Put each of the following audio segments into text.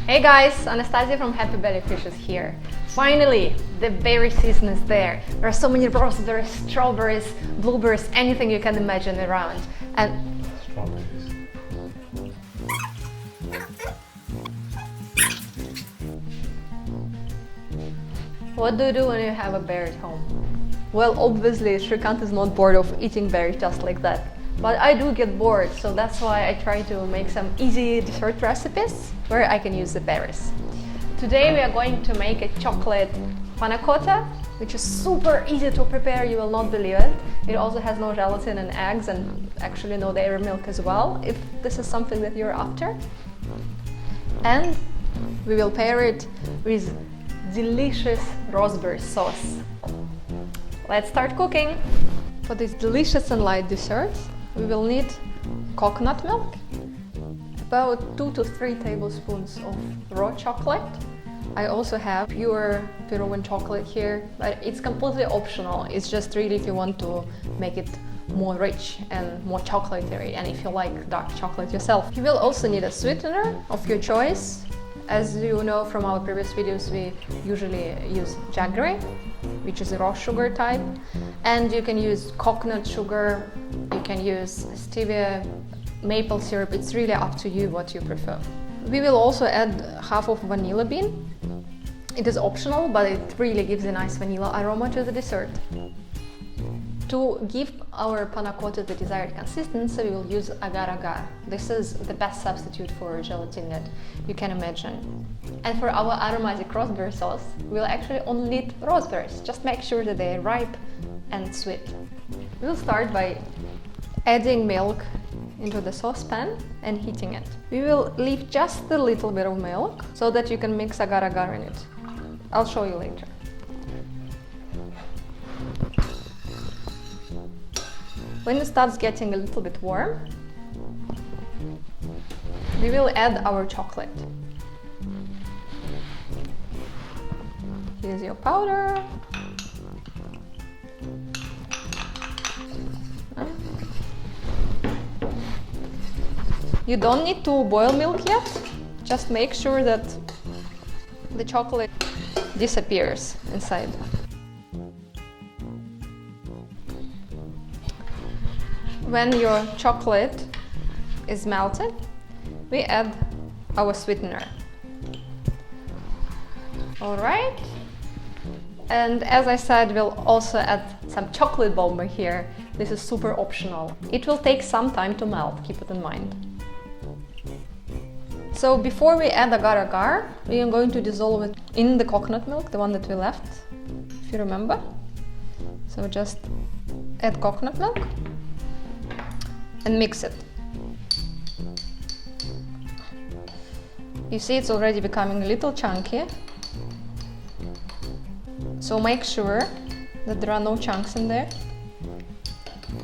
Hey guys, Anastasia from Happy Belly Fishes here. Finally, the berry season is there. There are so many raspberries, strawberries, blueberries, anything you can imagine around. And Strawberries. what do you do when you have a berry at home? Well, obviously Shrikant is not bored of eating berries just like that. But I do get bored, so that's why I try to make some easy dessert recipes where I can use the berries. Today we are going to make a chocolate panna cotta, which is super easy to prepare, you will not believe it. It also has no gelatin and eggs and actually no dairy milk as well, if this is something that you're after. And we will pair it with delicious raspberry sauce. Let's start cooking. For this delicious and light dessert, we will need coconut milk, about 2 to 3 tablespoons of raw chocolate. I also have pure Peruvian chocolate here, but it's completely optional. It's just really if you want to make it more rich and more chocolatey, and if you like dark chocolate yourself. You will also need a sweetener of your choice. As you know from our previous videos, we usually use jaggery, which is a raw sugar type, and you can use coconut sugar, you can use stevia, maple syrup. It's really up to you what you prefer. We will also add half of vanilla bean. It is optional, but it really gives a nice vanilla aroma to the dessert. To give our panna cotta the desired consistency, we will use agar. This is the best substitute for gelatin that you can imagine. And for our aromatic raspberry sauce, we'll actually only need raspberries. Just make sure that they are ripe and sweet. We'll start by adding milk into the saucepan and heating it. We will leave just a little bit of milk so that you can mix agar in it. I'll show you later. When it starts getting a little bit warm, we will add our chocolate. Here's your powder. You don't need to boil milk yet, just make sure that the chocolate disappears inside. When your chocolate is melted, we add our sweetener. Alright, and as I said, we'll also add some chocolate bomba here. This is super optional. It will take some time to melt, keep it in mind. So before we add agar, we are going to dissolve it in the coconut milk, the one that we left, if you remember. So just add coconut milk and mix it. You see it's already becoming a little chunky, so make sure that there are no chunks in there.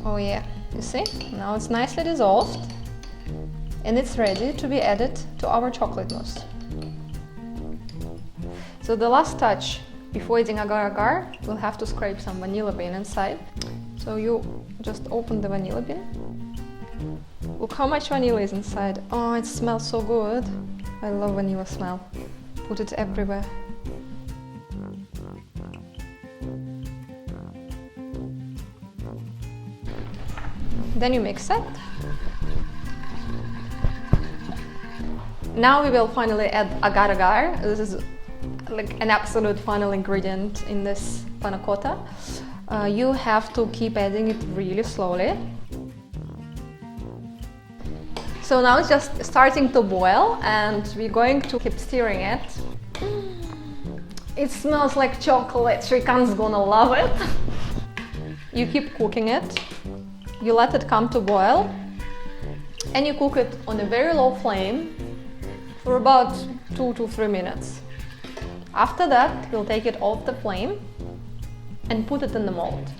Oh yeah, you see? Now it's nicely dissolved and it's ready to be added to our chocolate mousse. So the last touch before adding agar, we'll have to scrape some vanilla bean inside. So you just open the vanilla bean. Look how much vanilla is inside. Oh, it smells so good. I love vanilla smell. Put it everywhere. Then you mix it. Now we will finally add agar. This is like an absolute final ingredient in this panna cotta. You have to keep adding it really slowly. So now it's just starting to boil and we're going to keep stirring it. It smells like chocolate, Shrikant's gonna love it. You keep cooking it, you let it come to boil and you cook it on a very low flame for about 2 to 3 minutes. After that, we'll take it off the flame and put it in the mold.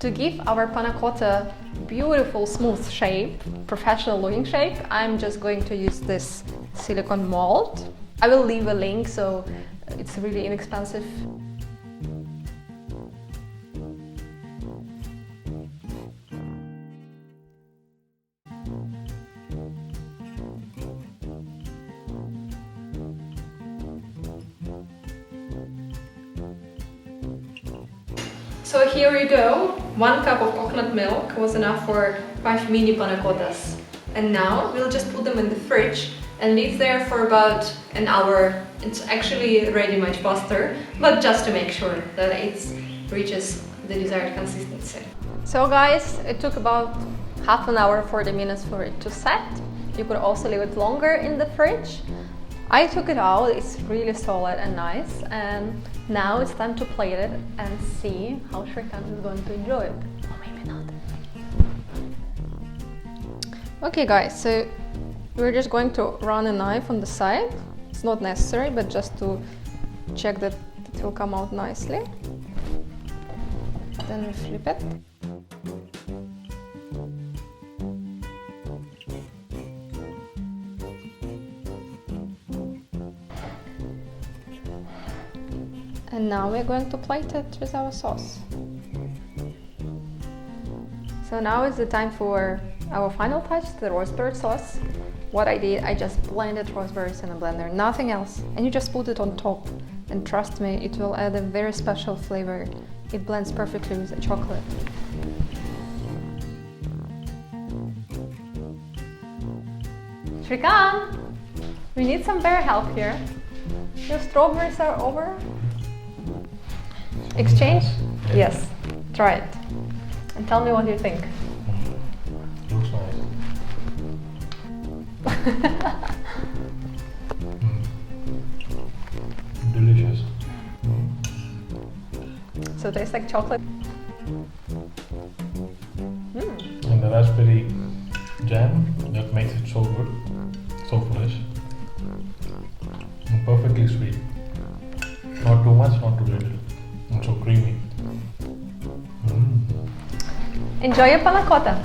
To give our panna cotta beautiful smooth shape, professional looking shape, I'm just going to use this silicone mold. I will leave a link, so it's really inexpensive. So here you go. 1 cup of coconut milk was enough for 5 mini panna cottas. And now we'll just put them in the fridge and leave there for about an hour. It's actually ready much faster, but just to make sure that it reaches the desired consistency. So guys, it took about half an hour, 40 minutes for it to set. You could also leave it longer in the fridge. I took it out, it's really solid and nice, and now it's time to plate it and see how Shrikant is going to enjoy it. Or maybe not. Okay guys, so we're just going to run a knife on the side. It's not necessary, but just to check that it will come out nicely. Then we flip it. And now we're going to plate it with our sauce. So now is the time for our final touch, the raspberry sauce. What I did, I just blended raspberries in a blender, nothing else. And you just put it on top. And trust me, it will add a very special flavor. It blends perfectly with the chocolate. Shrikant, we need some bear help here. Your strawberries are over. Exchange? Yes. Try it. And tell me what you think. Looks nice. Delicious. So it tastes like chocolate. And the raspberry jam, that makes it so good, so fresh. And perfectly sweet. Not too much, not too little. And so creamy. Enjoy your panna cotta.